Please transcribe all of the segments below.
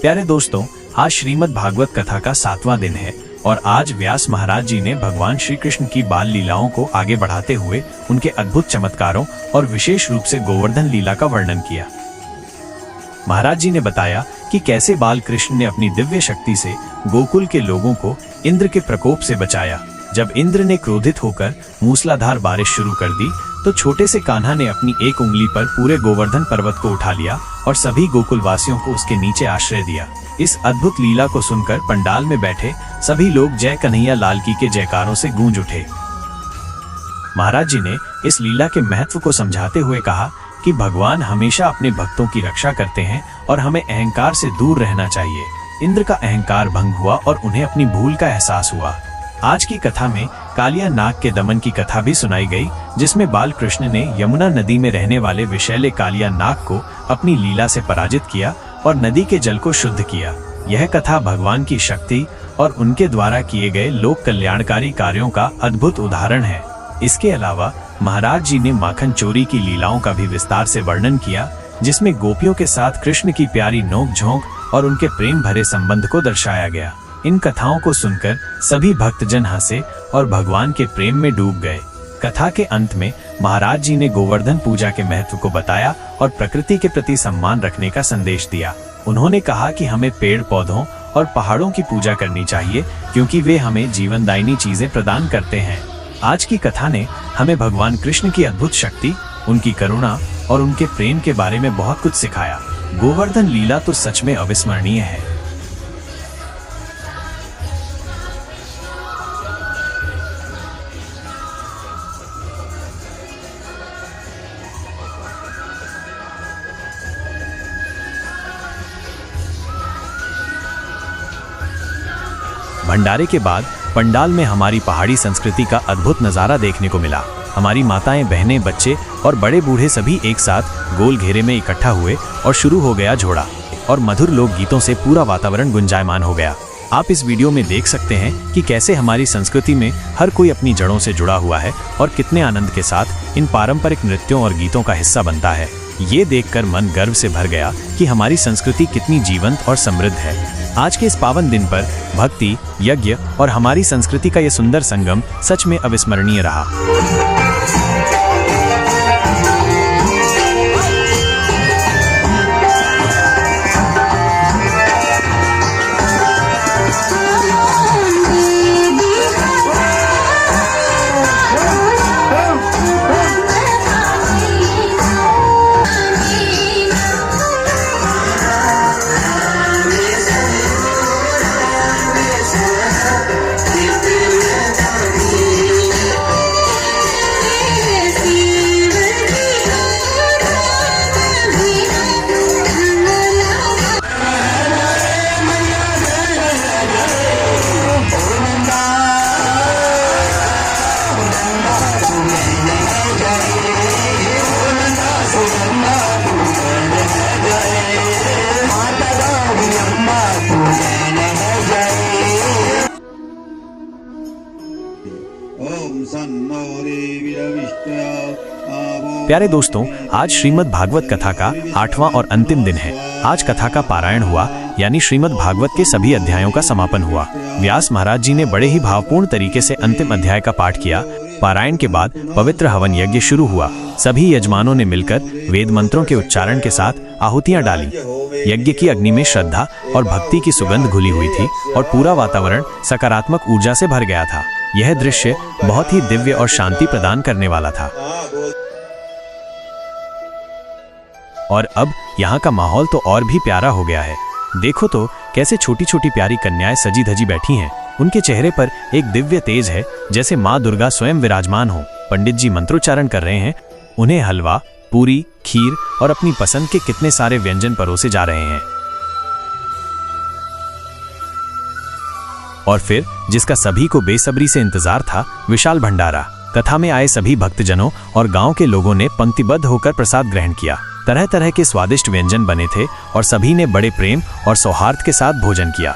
प्यारे दोस्तों, आज श्रीमद् भागवत कथा का 7वां दिन है और आज व्यास महाराज जी ने भगवान श्री कृष्ण की बाल लीलाओं को आगे बढ़ाते हुए उनके अद्भुत चमत्कारों और विशेष रूप से गोवर्धन लीला का वर्णन किया। महाराज जी ने बताया कि कैसे बाल कृष्ण ने अपनी दिव्य शक्ति से गोकुल के लोगों को इंद्र के प्रकोप से बचाया। जब इंद्र ने क्रोधित होकर मूसलाधार बारिश शुरू कर दी तो छोटे से कान्हा ने अपनी एक उंगली पर पूरे गोवर्धन पर्वत को उठा लिया और सभी गोकुल वासियों को उसके नीचे आश्रय दिया। इस अद्भुत लीला को सुनकर पंडाल में बैठे सभी लोग जय कन्हैया लाल की के जयकारों से गूंज उठे। महाराज जी ने इस लीला के महत्व को समझाते हुए कहा कि भगवान हमेशा अपने भक्तों की रक्षा करते हैं और हमें अहंकार से दूर रहना चाहिए। इंद्र का अहंकार भंग हुआ और उन्हें अपनी भूल का एहसास हुआ। आज की कथा में कालिया नाग के दमन की कथा भी सुनाई गई, जिसमें बाल कृष्ण ने यमुना नदी में रहने वाले विषैले कालिया नाग को अपनी लीला से पराजित किया और नदी के जल को शुद्ध किया। यह कथा भगवान की शक्ति और उनके द्वारा किए गए लोक कल्याणकारी कार्यों का अद्भुत उदाहरण है। इसके अलावा महाराज जी ने माखन चोरी की लीलाओं का भी विस्तार से वर्णन किया, जिसमें गोपियों के साथ कृष्ण की प्यारी नोक झोंक और उनके प्रेम भरे संबंध को दर्शाया गया। इन कथाओं को सुनकर सभी भक्तजन हंसे और भगवान के प्रेम में डूब गए। कथा के अंत में महाराज जी ने गोवर्धन पूजा के महत्व को बताया और प्रकृति के प्रति सम्मान रखने का संदेश दिया। उन्होंने कहा कि हमें पेड़ पौधों और पहाड़ों की पूजा करनी चाहिए, क्योंकि वे हमें जीवनदायिनी चीजें प्रदान करते हैं। आज की कथा ने हमें भगवान कृष्ण की अद्भुत शक्ति, उनकी करुणा और उनके प्रेम के बारे में बहुत कुछ सिखाया। गोवर्धन लीला तो सच में अविस्मरणीय है। भंडारे के बाद पंडाल में हमारी पहाड़ी संस्कृति का अद्भुत नज़ारा देखने को मिला। हमारी माताएं, बहनें, बच्चे और बड़े बूढ़े सभी एक साथ गोल घेरे में इकट्ठा हुए और शुरू हो गया झोड़ा और मधुर लोक गीतों से पूरा वातावरण गुंजायमान हो गया। आप इस वीडियो में देख सकते हैं कि कैसे हमारी संस्कृति में हर कोई अपनी जड़ों से जुड़ा हुआ है और कितने आनंद के साथ इन पारंपरिक नृत्यों और गीतों का हिस्सा बनता है। ये देखकर मन गर्व से भर गया कि हमारी संस्कृति कितनी जीवंत और समृद्ध है। आज के इस पावन दिन पर भक्ति, यज्ञ और हमारी संस्कृति का ये सुंदर संगम सच में अविस्मरणीय रहा। प्यारे दोस्तों, आज श्रीमद् भागवत कथा का 8वां और अंतिम दिन है। आज कथा का पारायण हुआ, यानी श्रीमद् भागवत के सभी अध्यायों का समापन हुआ। व्यास महाराज जी ने बड़े ही भावपूर्ण तरीके से अंतिम अध्याय का पाठ किया। पारायण के बाद पवित्र हवन यज्ञ शुरू हुआ। सभी यजमानों ने मिलकर वेद मंत्रों के उच्चारण के साथ आहुतियां डाली। यज्ञ की अग्नि में श्रद्धा और भक्ति की सुगंध घुली हुई थी और पूरा वातावरण सकारात्मक ऊर्जा से भर गया था। यह दृश्य बहुत ही दिव्य और शांति प्रदान करने वाला था। और अब यहाँ का माहौल तो और भी प्यारा हो गया है। देखो तो कैसे छोटी छोटी प्यारी कन्याएं सजी धजी बैठी हैं। उनके चेहरे पर एक दिव्य तेज है, जैसे माँ दुर्गा स्वयं विराजमान हो। पंडित जी मंत्रोच्चारण कर रहे हैं। उन्हें हलवा, पूरी, खीर और अपनी पसंद के कितने सारे व्यंजन परोसे जा रहे हैं। और फिर जिसका सभी को बेसब्री से इंतजार था, विशाल भंडारा। कथा में आए सभी भक्तजनों और गांव के लोगों ने पंक्तिबद्ध होकर प्रसाद ग्रहण किया। तरह तरह के स्वादिष्ट व्यंजन बने थे और सभी ने बड़े प्रेम और सौहार्द के साथ भोजन किया।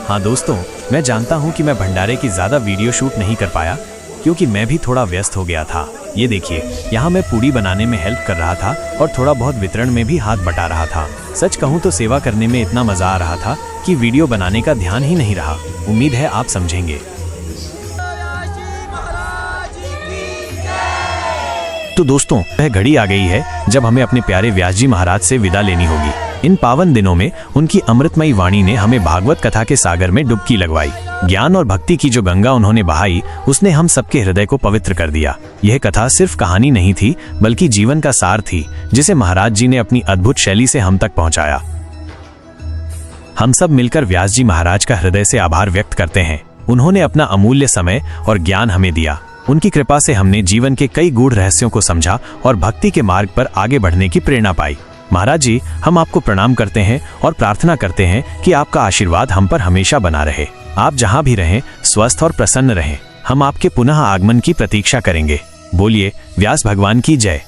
हाँ दोस्तों, मैं जानता हूँ कि मैं भंडारे की ज़्यादा वीडियो शूट नहीं कर पाया, क्योंकि मैं भी थोड़ा व्यस्त हो गया था। ये देखिए, यहाँ मैं पूड़ी बनाने में हेल्प कर रहा था और थोड़ा बहुत वितरण में भी हाथ बटा रहा था। सच कहूँ तो सेवा करने में इतना मजा आ रहा था कि वीडियो बनाने का ध्यान ही नहीं रहा। उम्मीद है आप समझेंगे। तो दोस्तों, वह घड़ी आ गई है जब हमें अपने प्यारे व्यास जी महाराज से विदा लेनी होगी। इन पावन दिनों में उनकी अमृतमयी वाणी ने हमें भागवत कथा के सागर में डुबकी लगवाई। ज्ञान और भक्ति की जो गंगा उन्होंने बहाई, उसने हम सबके हृदय को पवित्र कर दिया। यह कथा सिर्फ कहानी नहीं थी, बल्कि जीवन का सार थी, जिसे महाराज जी ने अपनी अद्भुत शैली से हम तक पहुंचाया। हम सब मिलकर व्यास जी महाराज का हृदय से आभार व्यक्त करते हैं। उन्होंने अपना अमूल्य समय और ज्ञान हमें दिया। उनकी कृपा से हमने जीवन के कई गूढ़ रहस्यों को समझा और भक्ति के मार्ग पर आगे बढ़ने की प्रेरणा पाई। महाराज जी, हम आपको प्रणाम करते हैं और प्रार्थना करते हैं कि आपका आशीर्वाद हम पर हमेशा बना रहे। आप जहां भी रहें, स्वस्थ और प्रसन्न रहें। हम आपके पुनः आगमन की प्रतीक्षा करेंगे। बोलिए व्यास भगवान की जय।